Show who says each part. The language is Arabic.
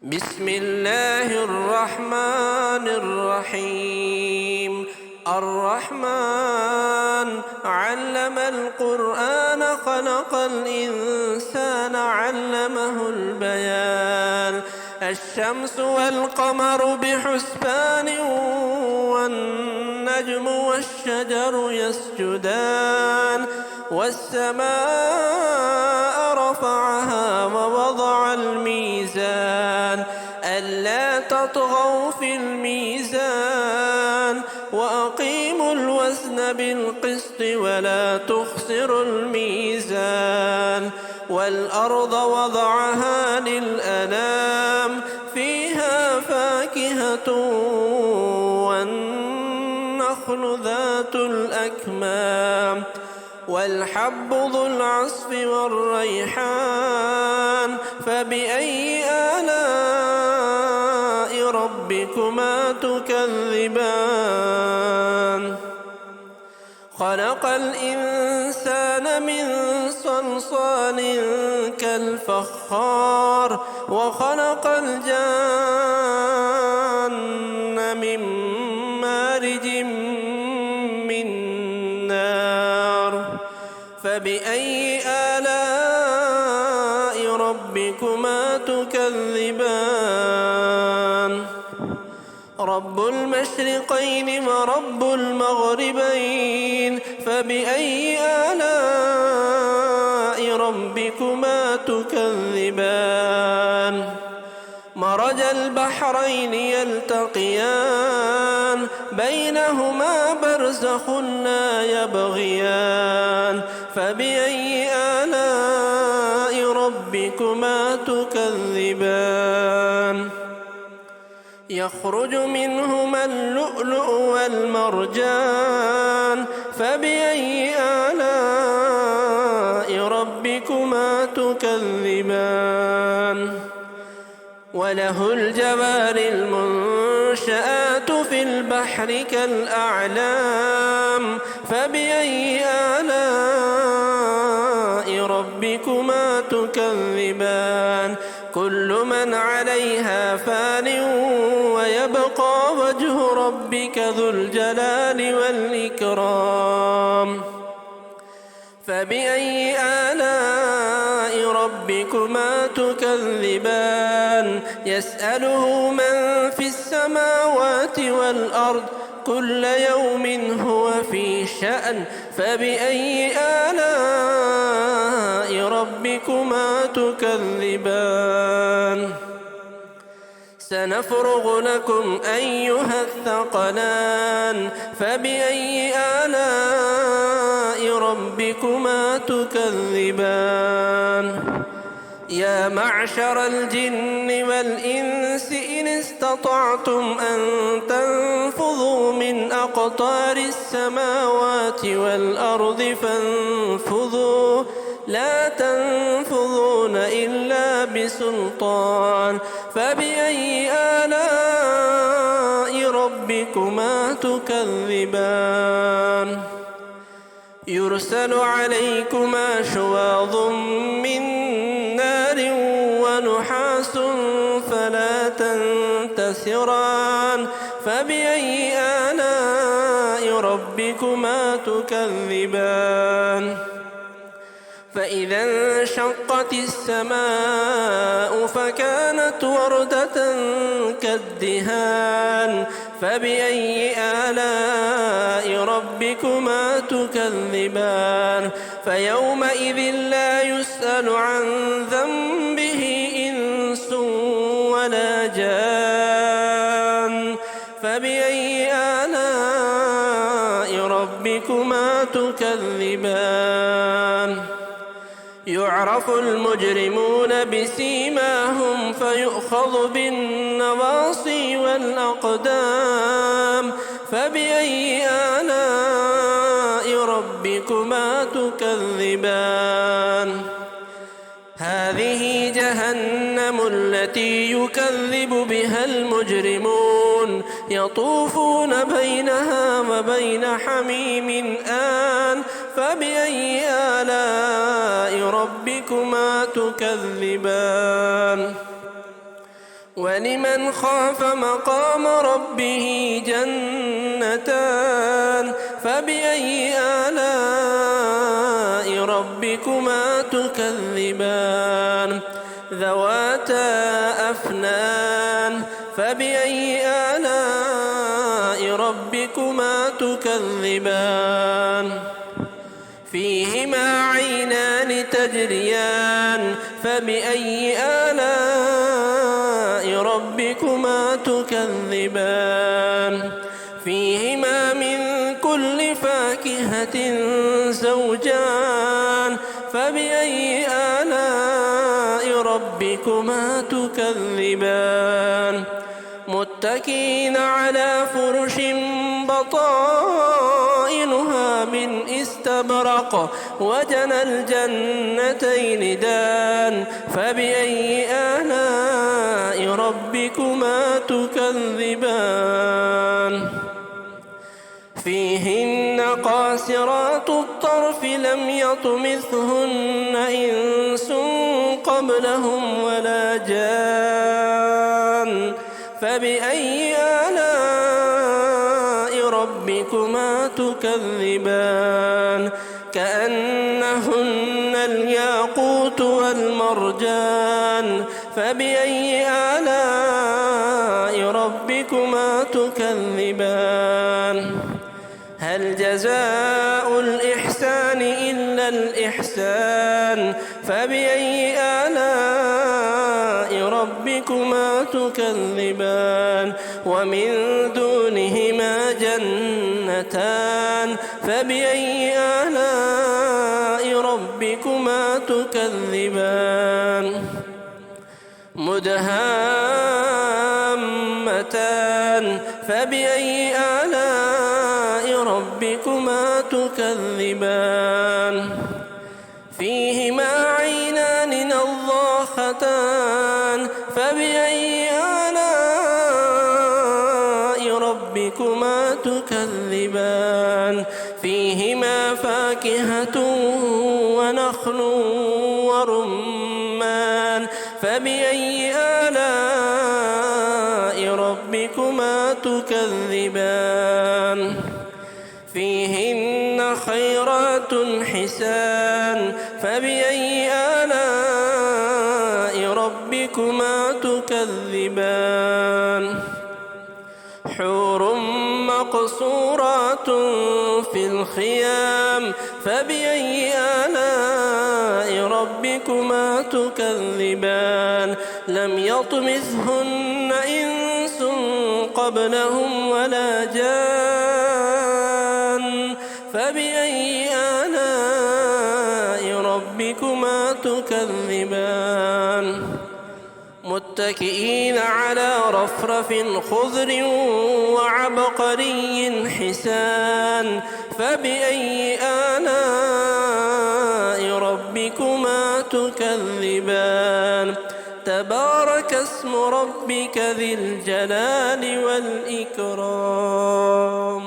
Speaker 1: بسم الله الرحمن الرحيم. الرحمن علم القرآن خلق الإنسان علمه البيان. الشمس والقمر بحسبان والنجم والشجر يسجدان والسماء رفعها ووضع الميزان ألا تطغوا في الميزان وأقيموا الوزن بالقسط ولا تخسروا الميزان. والأرض وضعها للأنام فيها فاكهة والنخل ذات الأكمام والحب ذو العصف والريحان. فبأي آلاء ربكما تكذبان؟ خلق الإنسان من صلصال كالفخار وخلق الجان من مارج من نار. فبأي آلاء ربكما تكذبان؟ رب المشرقين ورب المغربين. فبأي آلاء ربكما تكذبان؟ مرج البحرين يلتقيان بينهما برزخ لا يبغيان. فبأي آلاء ربكما تكذبان؟ يخرج منهما اللؤلؤ والمرجان. فبأي آلاء ربكما تكذبان؟ وله الجوار المنشآت في البحر كالأعلام. فبأي آلاء ربكما تكذبان؟ كل من عليها فان ويبقى وجه ربك ذو الجلال والإكرام. فبأي آلاء ربكما تكذبان؟ يسأله من في السماوات والأرض كل يوم هو في شأن. فبأي آلاء ربكما تكذبان؟ سنفرغ لكم أيها الثقلان. فبأي آلاء ربكما تكذبان؟ يا معشر الجن والإنس إن استطعتم أن تنفذوا من أقطار السماوات والأرض فانفذوا لا تنفذون إلا بسلطان. فبأي آلاء ربكما تكذبان؟ يرسل عليكما شواظ من نار ونحاس فلا تنتصران. فبأي آلاء ربكما تكذبان؟ فإذا انشقت السماء فكانت وردة كالدهان. فبأي آلاء ربكما تكذبان؟ فيومئذ لا يسأل عن ذنبه إنس ولا جان. فبأي آلاء ربكما تكذبان؟ يعرف المجرمون بسيماهم فيؤخذ بالنواصي والأقدام. فبأي آلاء ربكما تكذبان؟ هذه جهنم التي يكذب بها المجرمون يطوفون بينها وبين حميم آن. فبأي آلاء ربكما تكذبان؟ ولمن خاف مقام ربه جنتان فبأي آلاء ربكما تكذبان ذواتا أفنان فبأي آلاء ربكما تكذبان فيهما عينان تجريان فبأي آلاء ربكما تكذبان فيهما من كل فاكهة زوجان فبأي آلاء ربكما تكذبان متكئين على فرش بطائنها من استبرق وجنى الجنتين دان فبأي آلاء ربكما تكذبان فيهن قاصرات الطرف لم يطمثهن إنس قبلهم ولا جان فبأي آلاء ربكما تكذبان كأنهن الياقوت والمرجان فبأي آلاء ربكما تكذبان هل جزاء الإحسان إلا الإحسان فبأي آلاء ربكما تكذبان ومن دونهما جنتان فبأي آلاء ربكما تكذبان مدهامتان فبأي آلاء ربكما تكذبان فيهما عينان نضاختان فبأي آلاء ربكما تكذبان فيهما فاكهة ونخل ورمان فبأي آلاء ربكما تكذبان فيهن خيرات حسان فبأي آلاء ربكما تكذبان حور مقصورات في الخيام فبأي آلاء ربكما تكذبان لم يطمثهن إنس قبلهم ولا جان فبأي آلاء ربكما تكذبان متكئين على رفرف خضر وعبقري حسان فبأي آلاء ربكما تكذبان تبارك اسم ربك ذي الجلال والإكرام.